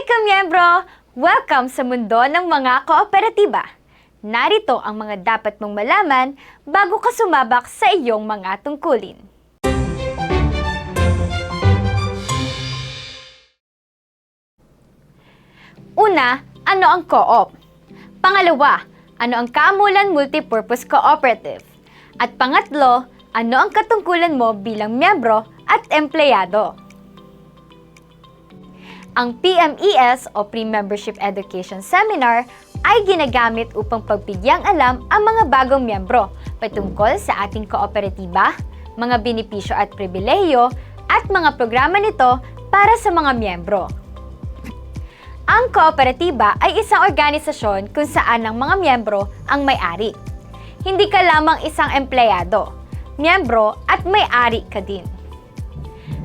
Miyembro! Welcome sa mundo ng mga kooperatiba. Narito ang mga dapat mong malaman bago ka sumabak sa iyong mga tungkulin. Una, ano ang co-op? Pangalawa, ano ang Kaamulan Multipurpose Cooperative? At pangatlo, ano ang katungkulan mo bilang miyembro at empleyado? Ang PMES o Pre-Membership Education Seminar ay ginagamit upang pagbigyang alam ang mga bagong miyembro patungkol sa ating kooperatiba, mga benepisyo at pribilehiyo at mga programa nito para sa mga miyembro. Ang kooperatiba ay isang organisasyon kung saan ang mga miyembro ang may-ari. Hindi ka lamang isang empleyado, miyembro at may-ari ka din.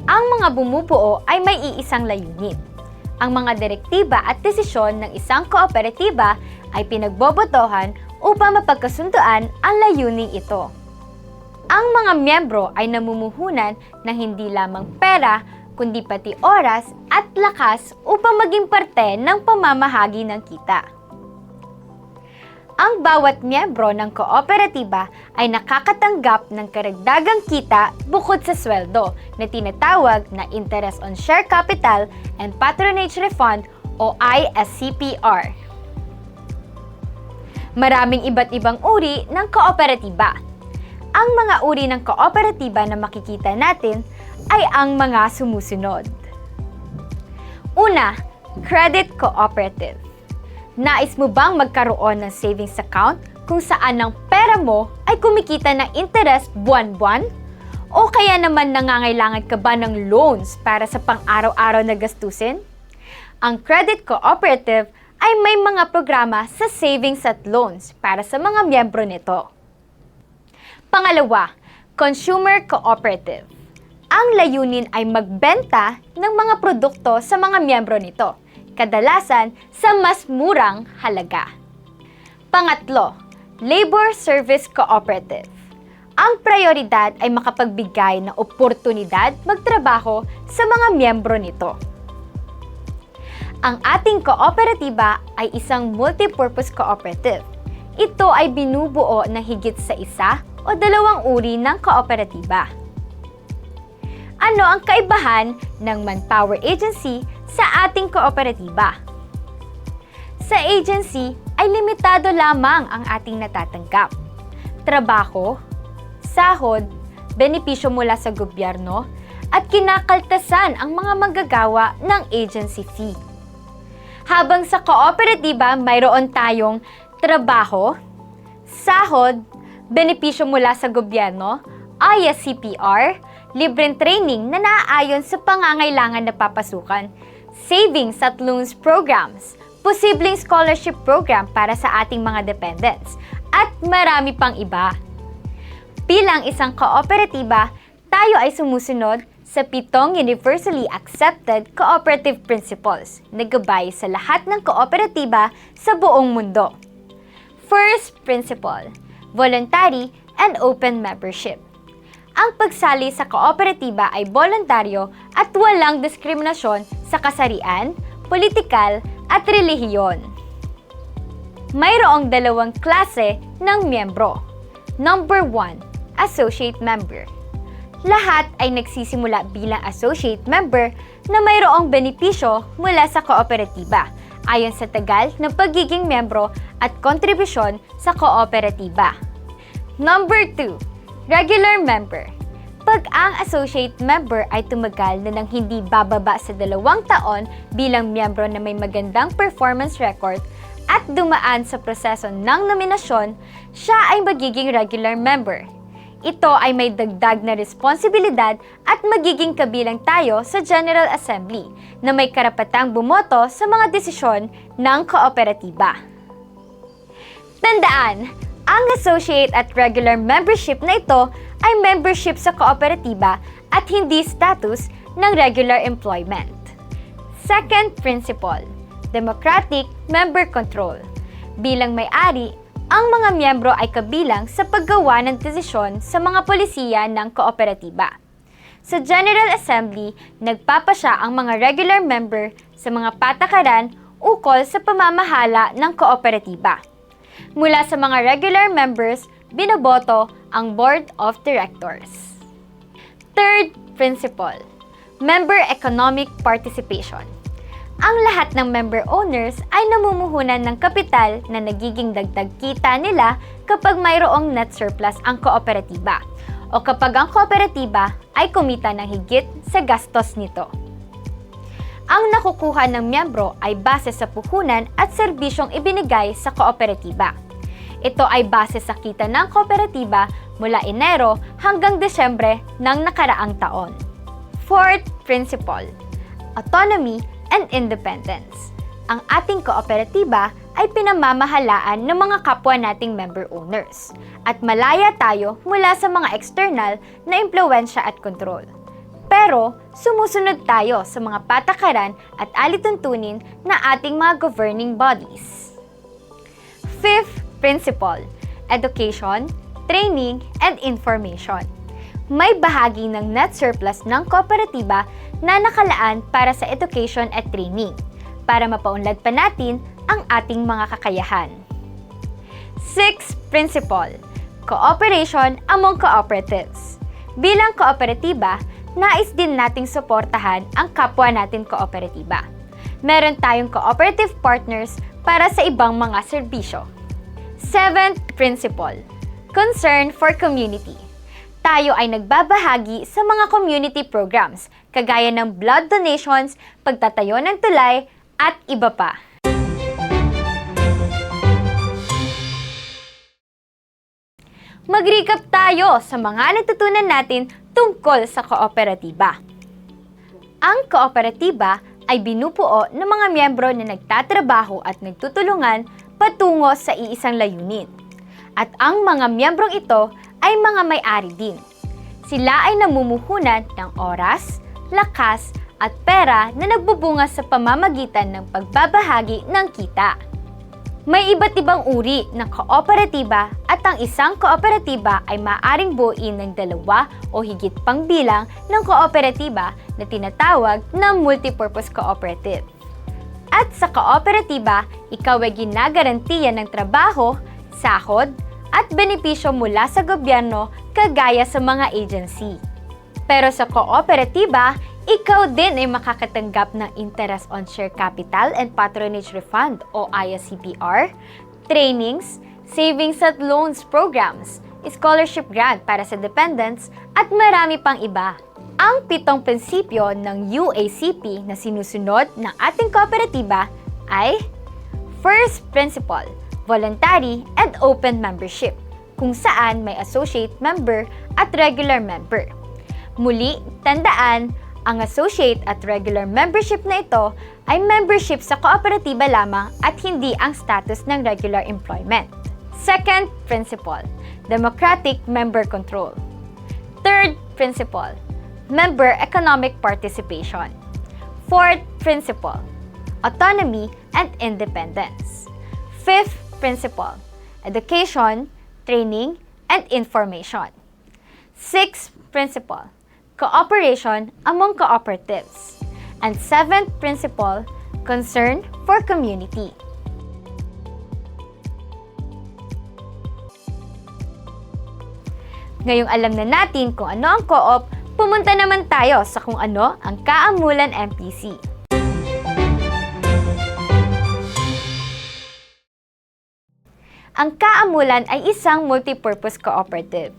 Ang mga bumubuo ay may iisang layunin. Ang mga direktiba at desisyon ng isang kooperatiba ay pinagbobotohan upang mapagkasunduan ang layuning ito. Ang mga miyembro ay namumuhunan ng hindi lamang pera, kundi pati oras at lakas upang maging parte ng pamamahagi ng kita. Ang bawat miyembro ng kooperatiba ay nakakatanggap ng karagdagang kita bukod sa sweldo na tinatawag na Interest on Share Capital and Patronage Refund o ISCPR. Maraming iba't ibang uri ng kooperatiba. Ang mga uri ng kooperatiba na makikita natin ay ang mga sumusunod. Una, credit cooperative. Nais mo bang magkaroon ng savings account kung saan ang pera mo ay kumikita ng interest buwan-buwan? O kaya naman nangangailangan ka ba ng loans para sa pang-araw-araw na gastusin? Ang credit cooperative ay may mga programa sa savings at loans para sa mga miyembro nito. Pangalawa, consumer cooperative. Ang layunin ay magbenta ng mga produkto sa mga miyembro nito, kadalasan sa mas murang halaga. Pangatlo, labor service cooperative. Ang prioridad ay makapagbigay ng oportunidad magtrabaho sa mga miyembro nito. Ang ating kooperatiba ay isang multipurpose cooperative. Ito ay binubuo ng higit sa isa o dalawang uri ng kooperatiba. Ano ang kaibahan ng manpower agency sa ating kooperatiba? Sa agency ay limitado lamang ang ating natatanggap. Trabaho, sahod, benepisyo mula sa gobyerno, at kinakaltasan ang mga manggagawa ng agency fee. Habang sa kooperatiba mayroon tayong trabaho, sahod, benepisyo mula sa gobyerno, ISCPR, libreng training na naaayon sa pangangailangan na papasukan, savings at loans programs, posibleng scholarship program para sa ating mga dependents, at marami pang iba. Bilang isang kooperatiba, tayo ay sumusunod sa 7 universally accepted cooperative principles na gabay sa lahat ng kooperatiba sa buong mundo. First principle, voluntary and open membership. Ang pagsali sa kooperatiba ay voluntaryo at walang diskriminasyon sa kasarian, politikal at relihiyon. Mayroong dalawang klase ng miyembro. Number 1, associate member. Lahat ay nagsisimula bilang associate member na mayroong benepisyo mula sa kooperatiba ayon sa tagal ng pagiging miyembro at kontribusyon sa kooperatiba. Number 2, regular member. Pag ang associate member ay tumagal na ng hindi bababa sa 2 taon bilang miyembro na may magandang performance record at dumaan sa proseso ng nominasyon, siya ay magiging regular member. Ito ay may dagdag na responsibilidad at magiging kabilang tayo sa General Assembly na may karapatang bumoto sa mga desisyon ng kooperatiba. Tandaan, ang associate at regular membership na ito ay membership sa kooperatiba at hindi status ng regular employment. Second principle, democratic member control. Bilang may-ari, ang mga miyembro ay kabilang sa paggawa ng desisyon sa mga polisiya ng kooperatiba. Sa General Assembly, nagpapasya ang mga regular member sa mga patakaran ukol sa pamamahala ng kooperatiba. Mula sa mga regular members, binoboto ang Board of Directors. Third principle, member economic participation. Ang lahat ng member owners ay namumuhunan ng kapital na nagiging dagdag kita nila kapag mayroong net surplus ang kooperatiba o kapag ang kooperatiba ay kumita ng higit sa gastos nito. Ang nakukuha ng miyembro ay base sa puhunan at serbisyong ibinigay sa kooperatiba. Ito ay base sa kita ng kooperatiba mula Enero hanggang Desyembre ng nakaraang taon. Fourth principle, autonomy and independence. Ang ating kooperatiba ay pinamamahalaan ng mga kapwa nating member owners at malaya tayo mula sa mga external na impluwensya at kontrol. Pero sumusunod tayo sa mga patakaran at alituntunin na ating mga governing bodies. Fifth principle, education, training, and information. May bahagi ng net surplus ng kooperatiba na nakalaan para sa education at training para mapaunlad pa natin ang ating mga kakayahan. Sixth principle, cooperation among cooperatives. Bilang kooperatiba, nais din nating suportahan ang kapwa natin kooperatiba. Meron tayong cooperative partners para sa ibang mga serbisyo. Seventh principle, concern for community. Tayo ay nagbabahagi sa mga community programs, kagaya ng blood donations, pagtatayo ng tulay, at iba pa. Mag-recap tayo sa mga natutunan natin tungkol sa kooperatiba. Ang kooperatiba ay binubuo ng mga miyembro na nagtatrabaho at nagtutulungan patungo sa iisang layunin. At ang mga miyembrong ito ay mga may-ari din. Sila ay namumuhunan ng oras, lakas, at pera na nagbubunga sa pamamagitan ng pagbabahagi ng kita. May iba't ibang uri ng kooperatiba at ang isang kooperatiba ay maaaring buuin ng 2 o higit pang bilang ng kooperatiba na tinatawag na multipurpose cooperative. At sa kooperatiba, ikaw ay ginagarantiya ng trabaho, sahod, at benepisyo mula sa gobyerno kagaya sa mga agency. Pero sa kooperatiba, ikaw din ay makakatanggap ng Interest on Share Capital and Patronage Refund o ISCPR, trainings, savings at loans programs, scholarship grant para sa dependents, at marami pang iba. Ang 7 prinsipyo ng UACP na sinusunod ng ating kooperatiba ay: First principle, voluntary and open membership, kung saan may associate member at regular member. Muli, tandaan, ang associate at regular membership na ito ay membership sa kooperatiba lamang at hindi ang status ng regular employment. Second principle, democratic member control. Third principle, member economic participation. Fourth principle, autonomy and independence. Fifth principle, education, training, and information. Sixth principle, cooperation among cooperatives. And seventh principle, concern for community. Ngayong alam na natin kung ano ang co-op, pumunta naman tayo sa kung ano ang Kaamulan MPC. Ang Kaamulan ay isang multipurpose cooperative.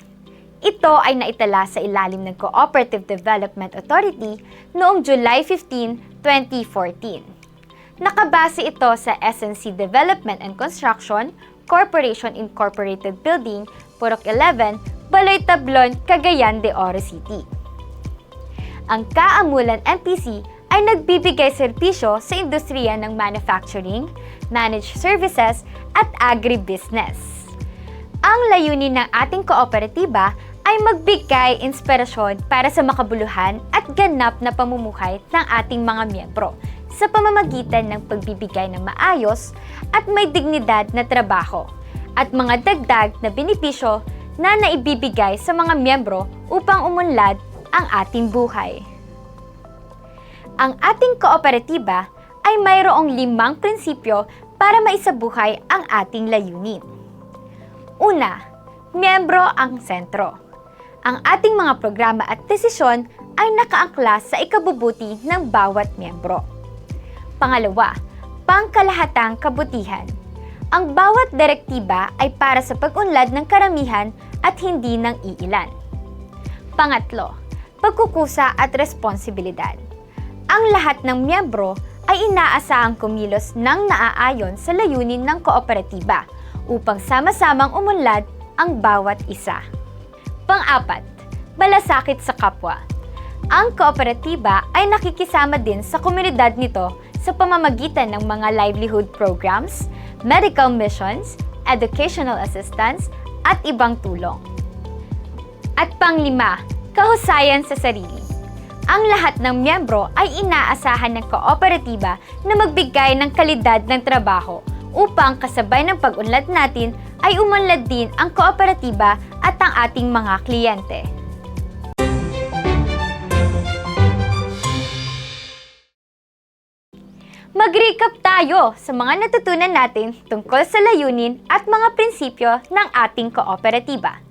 Ito ay naitala sa ilalim ng Cooperative Development Authority noong July 15, 2014. Nakabase ito sa SNC Development and Construction, Corporation Incorporated Building, Purok 11, Baloy Tablon, Cagayan de Oro City. Ang Kaamulan MPC ay nagbibigay serbisyo sa industriya ng manufacturing, managed services, at agribusiness. Ang layunin ng ating kooperatiba ay magbigay inspirasyon para sa makabuluhan at ganap na pamumuhay ng ating mga miyembro sa pamamagitan ng pagbibigay ng maayos at may dignidad na trabaho at mga dagdag na benepisyo na naibibigay sa mga miyembro upang umunlad ang ating buhay. Ang ating kooperatiba ay mayroong 5 prinsipyo para maisabuhay ang ating layunin. Una, miyembro ang sentro. Ang ating mga programa at desisyon ay nakaangkla sa ikabubuti ng bawat miyembro. Pangalawa, pangkalahatang kabutihan. Ang bawat direktiba ay para sa pag-unlad ng karamihan at hindi ng iilan. Pangatlo, pagkukusa at responsibilidad. Ang lahat ng miyembro ay inaasahang kumilos ng naaayon sa layunin ng kooperatiba upang sama-samang umunlad ang bawat isa. Pang-apat, malasakit sa kapwa. Ang kooperatiba ay nakikisama din sa komunidad nito sa pamamagitan ng mga livelihood programs, medical missions, educational assistance, at ibang tulong. At pang-5, kahusayan sa sarili. Ang lahat ng miyembro ay inaasahan ng kooperatiba na magbigay ng kalidad ng trabaho upang kasabay ng pag-unlad natin ay umunlad din ang kooperatiba at ang ating mga kliyente. Mag-recap tayo sa mga natutunan natin tungkol sa layunin at mga prinsipyo ng ating kooperatiba.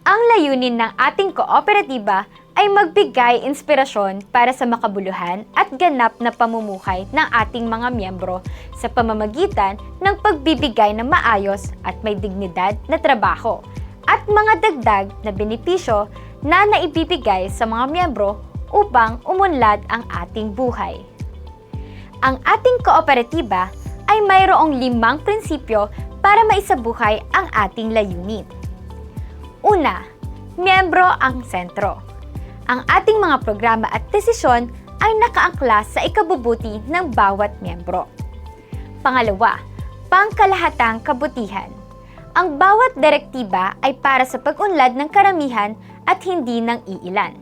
Ang layunin ng ating kooperatiba ay magbigay inspirasyon para sa makabuluhan at ganap na pamumuhay ng ating mga miyembro sa pamamagitan ng pagbibigay ng maayos at may dignidad na trabaho at mga dagdag na benepisyo na naibibigay sa mga miyembro upang umunlad ang ating buhay. Ang ating kooperatiba ay mayroong 5 prinsipyo para maisabuhay ang ating layunin. Una, miyembro ang sentro. Ang ating mga programa at desisyon ay nakaangkla sa ikabubuti ng bawat miyembro. Pangalawa, pangkalahatang kabutihan. Ang bawat direktiba ay para sa pag-unlad ng karamihan at hindi ng iilan.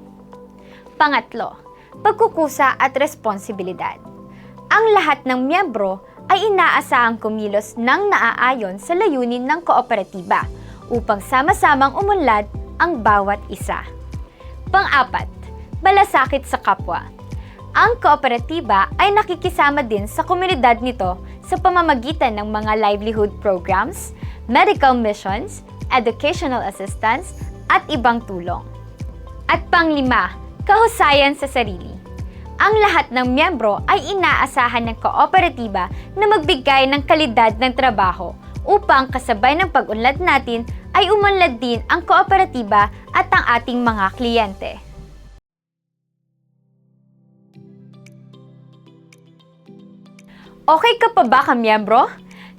Pangatlo, pagkukusa at responsibilidad. Ang lahat ng miyembro ay inaasahang kumilos ng naaayon sa layunin ng kooperatiba upang sama-samang umunlad ang bawat isa. Pang-apat, malasakit sa kapwa. Ang kooperatiba ay nakikisama din sa komunidad nito sa pamamagitan ng mga livelihood programs, medical missions, educational assistance, at ibang tulong. At pang-5, kahusayan sa sarili. Ang lahat ng miyembro ay inaasahan ng kooperatiba na magbigay ng kalidad ng trabaho upang kasabay ng pag-unlad natin ay umunlad din ang kooperatiba at ang ating mga kliyente. Okay ka pa ba kamiyembro?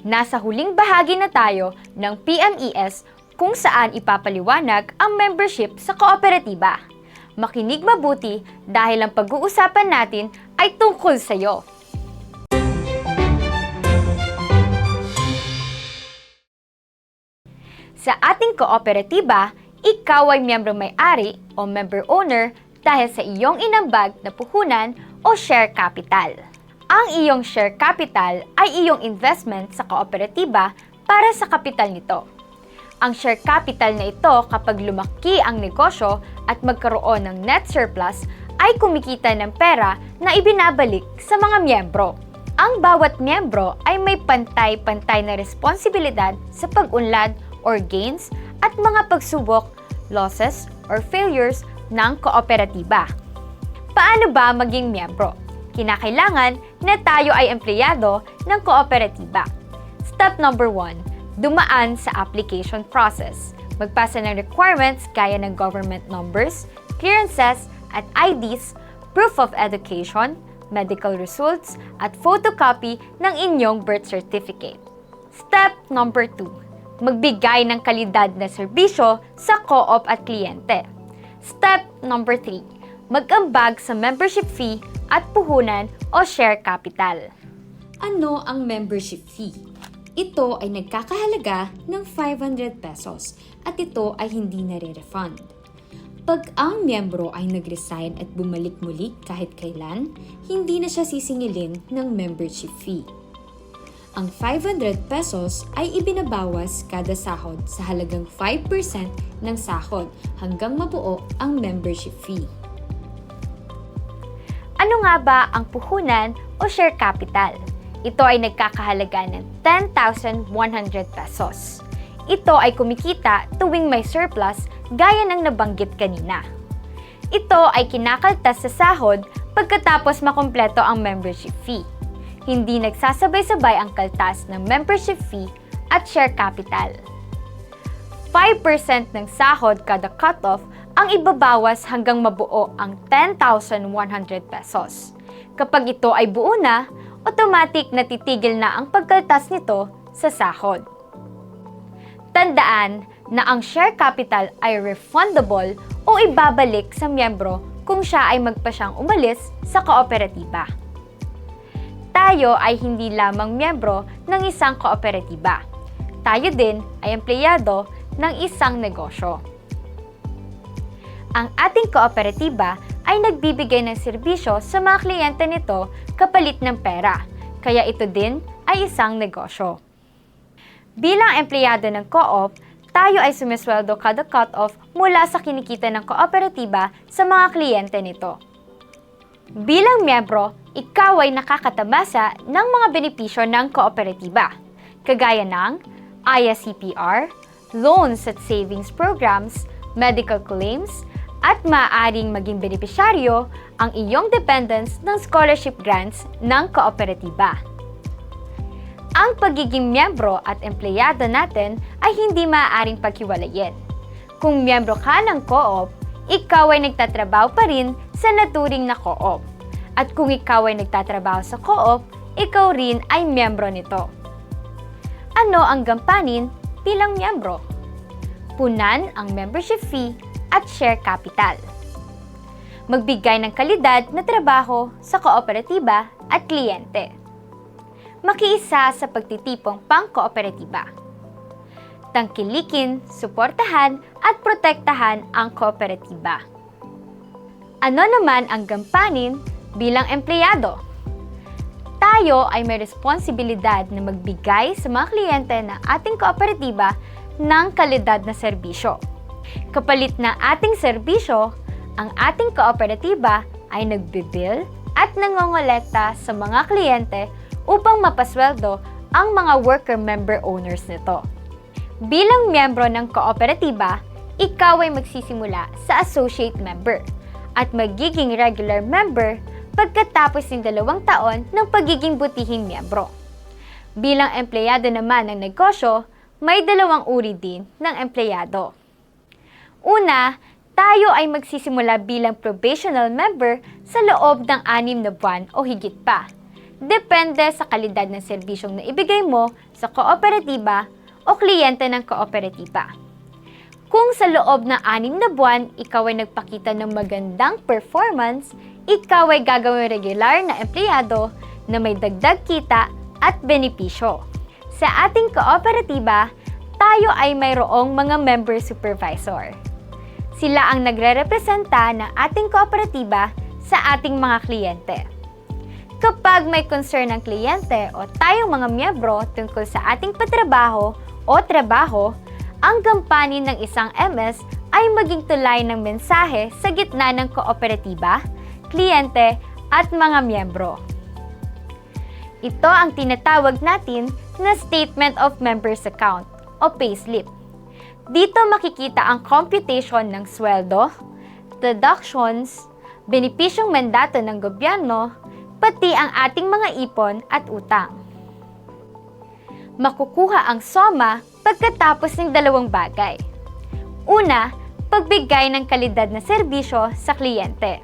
Nasa huling bahagi na tayo ng PMES kung saan ipapaliwanag ang membership sa kooperatiba. Makinig mabuti dahil ang pag-uusapan natin ay tungkol sa iyo. Sa ating kooperatiba, ikaw ay miyembro may-ari o member owner dahil sa iyong inambag na puhunan o share capital. Ang iyong share capital ay iyong investment sa kooperatiba para sa kapital nito. Ang share capital na ito kapag lumaki ang negosyo at magkaroon ng net surplus ay kumikita ng pera na ibinabalik sa mga miyembro. Ang bawat miyembro ay may pantay-pantay na responsibilidad sa pag-unlad or gains at mga pagsubok, losses, or failures ng kooperatiba. Paano ba maging miyembro? Kinakailangan na tayo ay empleyado ng kooperatiba. Step number 1, dumaan sa application process. Magpasa ng requirements gaya ng government numbers, clearances at IDs, proof of education, medical results, at photocopy ng inyong birth certificate. Step number 2, magbigay ng kalidad na serbisyo sa co-op at kliyente. Step number 3, mag-ambag sa membership fee at puhunan o share capital. Ano ang membership fee? Ito ay nagkakahalaga ng 500 pesos at ito ay hindi nare-refund. Pag ang miyembro ay nag-resign at bumalik muli kahit kailan, hindi na siya sisingilin ng membership fee. Ang 500 pesos ay ibinabawas kada sahod sa halagang 5% ng sahod hanggang mabuo ang membership fee. nga ba ang puhunan o share capital? Ito ay nagkakahalaga ng 10,100 pesos. Ito ay kumikita tuwing may surplus gaya ng nabanggit kanina. Ito ay kinakaltas sa sahod pagkatapos makumpleto ang membership fee. Hindi nagsasabay-sabay ang kaltas ng membership fee at share capital. 5% ng sahod kada cut-off ang ibabawas hanggang mabuo ang 10,100 pesos. Kapag ito ay buo na, automatic na titigil na ang pagkaltas nito sa sahod. Tandaan na ang share capital ay refundable o ibabalik sa miyembro kung siya ay magpasyang umalis sa kooperatiba. Tayo ay hindi lamang miyembro ng isang kooperatiba. Tayo din ay empleyado ng isang negosyo. Ang ating kooperatiba ay nagbibigay ng serbisyo sa mga kliyente nito kapalit ng pera, kaya ito din ay isang negosyo. Bilang empleyado ng co-op, tayo ay sumisweldo kada cut-off mula sa kinikita ng kooperatiba sa mga kliyente nito. Bilang miyembro, ikaw ay nakakatamasa ng mga benepisyo ng kooperatiba, kagaya ng ISCPR, loans at savings programs, medical claims, at maaaring maging benepisyaryo ang iyong dependents ng scholarship grants ng kooperatiba. Ang pagiging miyembro at empleyado natin ay hindi maaaring paghiwalayin. Kung miyembro ka ng co-op, ikaw ay nagtatrabaho pa rin sa naturing na co-op. At kung ikaw ay nagtatrabaho sa co-op, ikaw rin ay miyembro nito. Ano ang gampanin bilang miyembro? Punan ang membership fee at share capital. Magbigay ng kalidad na trabaho sa kooperatiba at kliyente. Makiisa sa pagtitipong pang-kooperatiba. Tangkilikin, suportahan at protektahan ang kooperatiba. Ano naman ang gampanin bilang empleyado? Tayo ay may responsibilidad na magbigay sa mga kliyente ng ating kooperatiba ng kalidad na serbisyo. Kapalit ng ating serbisyo, ang ating kooperatiba ay nagbibil at nangongolekta sa mga kliyente upang mapasweldo ang mga worker member owners nito. Bilang miyembro ng kooperatiba, ikaw ay magsisimula sa associate member at magiging regular member pagkatapos ng 2 taon ng pagiging butihing miyembro. Bilang empleyado naman ng negosyo, may 2 uri din ng empleyado. Una, tayo ay magsisimula bilang probational member sa loob ng 6 na buwan o higit pa. Depende sa kalidad ng serbisyong naibigay mo sa kooperatiba o kliyente ng kooperatiba. Kung sa loob ng 6 na buwan, ikaw ay nagpakita ng magandang performance, ikaw ay gagawing regular na empleyado na may dagdag kita at benepisyo. Sa ating kooperatiba, tayo ay mayroong mga member supervisor. Sila ang nagre-representa ng ating kooperatiba sa ating mga kliyente. Kapag may concern ng kliyente o tayong mga miyembro tungkol sa ating patrabaho o trabaho, ang gampanin ng isang MS ay maging tulay ng mensahe sa gitna ng kooperatiba, kliyente at mga miyembro. Ito ang tinatawag natin na Statement of Members Account o Payslip. Dito makikita ang computation ng sweldo, deductions, benepisyong mandato ng gobyerno, pati ang ating mga ipon at utang. Makukuha ang SOMA pagkatapos ng 2 bagay. Una, pagbigay ng kalidad na serbisyo sa kliyente.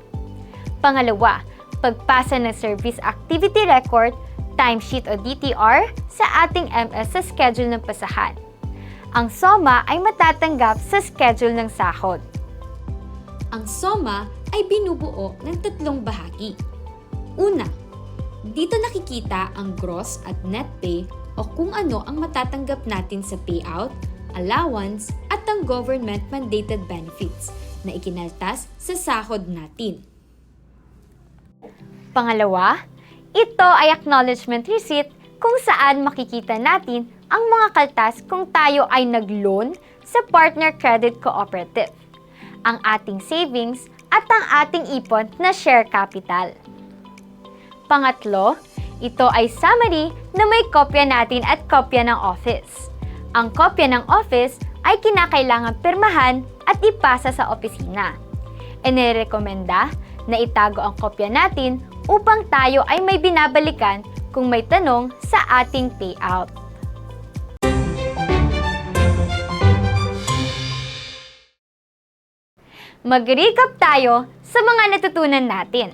Pangalawa, pagpasa ng Service Activity Record, timesheet o DTR sa ating MS sa schedule ng pasahan. Ang SOMA ay matatanggap sa schedule ng sahod. Ang SOMA ay binubuo ng 3 bahagi. Una, dito nakikita ang gross at net pay o kung ano ang matatanggap natin sa payout, allowance at ang government-mandated benefits na ikinaltas sa sahod natin. Pangalawa, ito ay acknowledgement receipt kung saan makikita natin ang mga kaltas kung tayo ay nag-loan sa Partner Credit Cooperative, ang ating savings at ang ating ipon na share capital. Pangatlo, ito ay summary na may kopya natin at kopya ng office. Ang kopya ng office ay kinakailangan pirmahan at ipasa sa opisina. Inirekomenda na itago ang kopya natin upang tayo ay may binabalikan kung may tanong sa ating payout. Mag-recap tayo sa mga natutunan natin.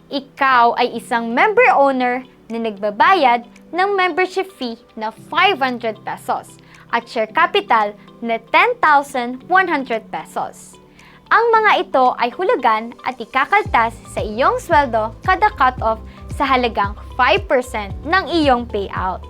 Ikaw ay isang member owner na nagbabayad ng membership fee na 500 pesos at share capital na 10,100 pesos. Ang mga ito ay hulugan at ikakaltas sa iyong sweldo kada cut-off sa halagang 5% ng iyong payout.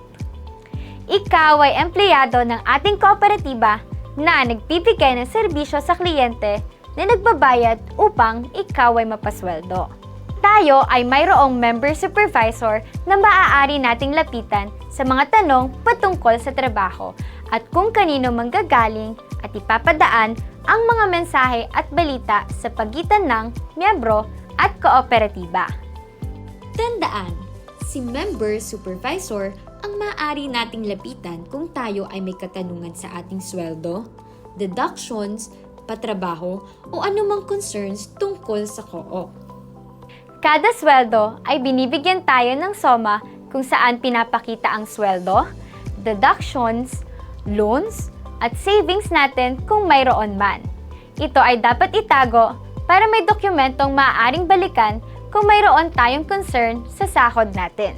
Ikaw ay empleyado ng ating kooperatiba na nagbibigay ng serbisyo sa kliyente na nagbabayad upang ikaw ay mapasweldo. Tayo ay mayroong member supervisor na maaari nating lapitan sa mga tanong patungkol sa trabaho at kung kanino manggagaling at ipapadaan ang mga mensahe at balita sa pagitan ng miyembro at kooperatiba. Tandaan, si member supervisor ang maaari nating lapitan kung tayo ay may katanungan sa ating sweldo, deductions, patrabaho o anumang concerns tungkol sa co-op. Kada sweldo ay binibigyan tayo ng SOMA kung saan pinapakita ang sweldo, deductions, loans, at savings natin kung mayroon man. Ito ay dapat itago para may dokumentong maaaring balikan kung mayroon tayong concern sa sahod natin.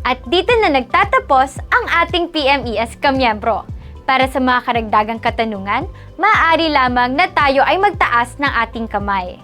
At dito na nagtatapos ang ating PMES kamiyembro. Para sa mga karagdagang katanungan, maaari lamang na tayo ay magtaas ng ating kamay.